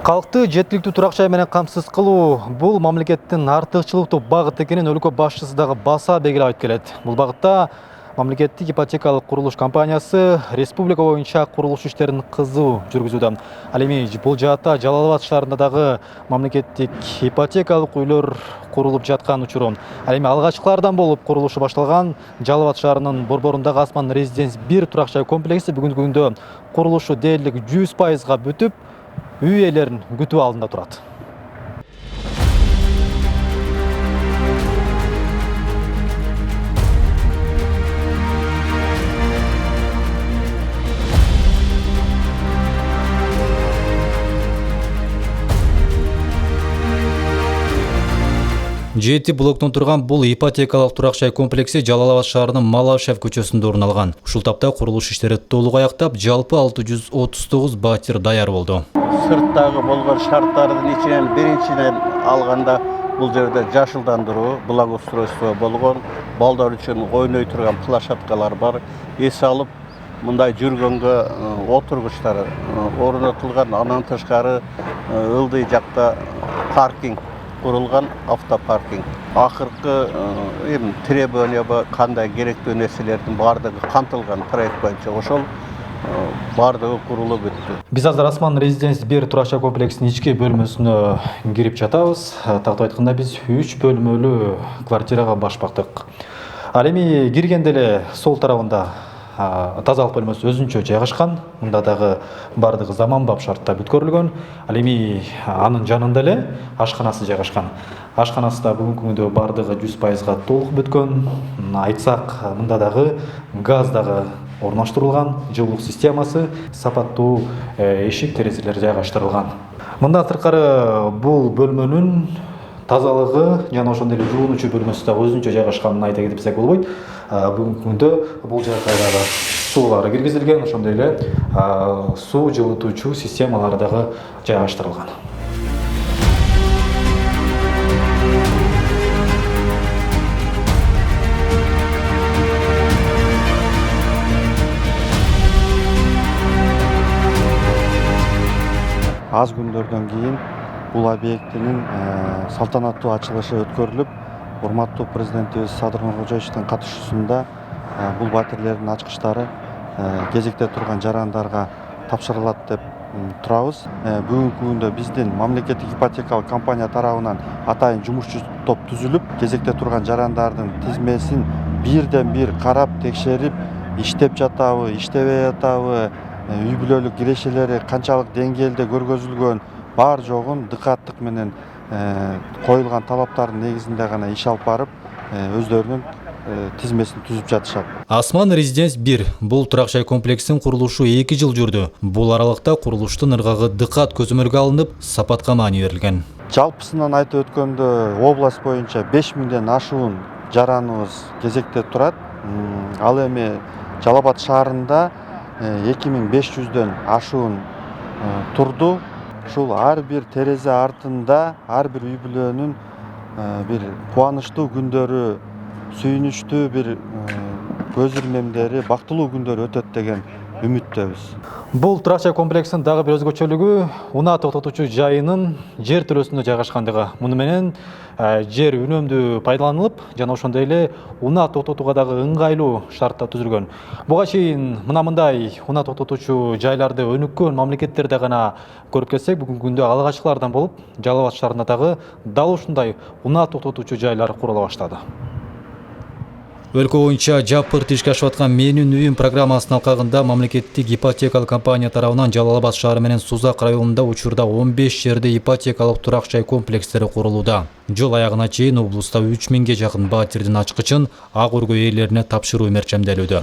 Халыкты жеткиликтүү турак жай менен камсыз кылуу бул мамлекеттин артыкчылыктуу багыты экенин өлкө башчысы дагы баса белгилеп айтып келет. Бул багытта мамлекеттик ипотекалык курулуш компаниясы республика боюнча курулуш иштерин кызуу жүргүзүүдө. Ал эми бул жаатта Жалал Абад шаарында дагы мамлекеттик ипотекалык үйлөр курулуп жаткан учуру. Ал эми алгачкылардан болуп курулушу башталган Жалал Абад шаарынын борборундагы Асман Резиденс 1 турак жай комплекси бүгүнкү күндө курулушу дээрлик 100%га бүтүп, үй ээлерин күтүү алдында турат. Жети блоктон турган бул ипотекалык турак жай комплекси Жалал Абад шаарынын Малашев көчөсүндө орун алган. Ушул тапта курулуш иштери толук аяктап, жалпы 639 батир даяр болду. Сырттагы болгон шарттардын ичинен биринчиден алганда бул жерде жашылдандыруу, благоустройство болгон, балдар үчүн ойной турган площадкалар бар. Эс алып, мындай жүргөнгө отургучтар орнотулган, андан тышкары ылдый жакта паркинг курулган, автопаркинг. Акыркы требования кандай керектүү нерселердин бардыгы камтылган проект боюнча ошол бардыгы курулуп бүттү. Биз азыр Асман Резиденс 1 турак жай комплексинин ички бөлмөсүнө кирип жатабыз. Тактап айтканда биз 3 бөлмөлүү квартирага баш бактык. Ал эми киргенде эле сол тарабында тазалык бөлмөсү өзүнчө жайгашкан. Мында дагы бардыгы заманбап шартта бүткөрүлгөн. Ал эми анын жанында эле ашканасы жайгашкан. Ашканасы да бүгүнкү күндө бардыгы 100%га толук бүткөн. Айтсак, мында дагы газ дагы орноштурулган, жылуулук системасы, сапаттуу эшик терезелер жайгаштырылган. Мындан сырткары бул бөлмөнүн тазалыгы жана ошондой эле жуунуучу бөлмөсү да өзүнчө жайгашканын айта кетсек болбойт. Бүгүнкү күндө бул жакка дагы суулары киргизилген, ошондой эле суу жылытуучу системалары дагы жайгаштырылган. Аз күндөрдөн кийин бул объектинин салтанаттуу ачылышы өткөрүлүп, урматтуу президентибиз Садыр Нуркожоевичтин катышуусунда бул батирлердин ачкычтары кезекте турган жарандарга тапшырылат деп турабыз. Бүгүнкү күндө биздин мамлекеттик ипотекалык компания тарабынан атайын жумушчу топ түзүлүп, кезекте турган жарандардын тизмесин бирден бир карап, текшерип, иштеп жатабы, иштебей жатабы, үй бүлөлүк кирешелери канчалык деңгээлде көргөзүлгөн, бар жогун дыкаттык менен коюлган талаптардын негизинде гана иш алып барып, өздөрүнүн тизмесин түзүп жатышат. Асман Резиденс 1 бул турак жай комплексинин курулушу 2 жыл жүрдү. Бул аралыкта курулуштун ыргагы дыкат көзөмөлгө алынып, сапатка маани берилген. Жалпысынан айтып өткөндө область боюнча 5000ден ашуун жараныбыз кезекте турат. Ал эми Жалал Абад шаарында 2500дөн ашуун турду. Ушул ар бир терезе артында ар бир үй бүлөнүн бир кубанычтуу күндөрү, сүйүнүчтүү бир көз ирмемдери, бактылуу күндөр өтөт деген үмүттөбүз. Бул турак жай комплексинин дагы бир өзгөчөлүгү унаа токтотуучу жайынын жер төлөөсүндө жайгашкандыгы. Муну менен жер үнөмдүү пайдаланылып, жана ошондой эле унаа токтотууга дагы ыңгайлуу шартта түзүлгөн. Буга чейин мындай унаа токтотуучу жайларды өнүккөн мамлекеттерде гана көрүп келсек, бүгүнкү күндө алгачкылардан болуп, Жалал Абад шаарында дагы дал ушундай унаа токтотуучу жайлар курула баштады. Өлкө боюнча жапырт ишке ашып аткан Менин үйүм программасынын алкагында мамлекеттик ипотекалык компания тарабынан Жалал Абад шаары менен Сузак районунда учурда 15 жерде ипотекалык турак жай комплекстери курулууда. Жыл аягына чейин облуста 3000ге жакын батирдин ачкычын ак өргө ээлерине тапшыруу мерчемделүүдө.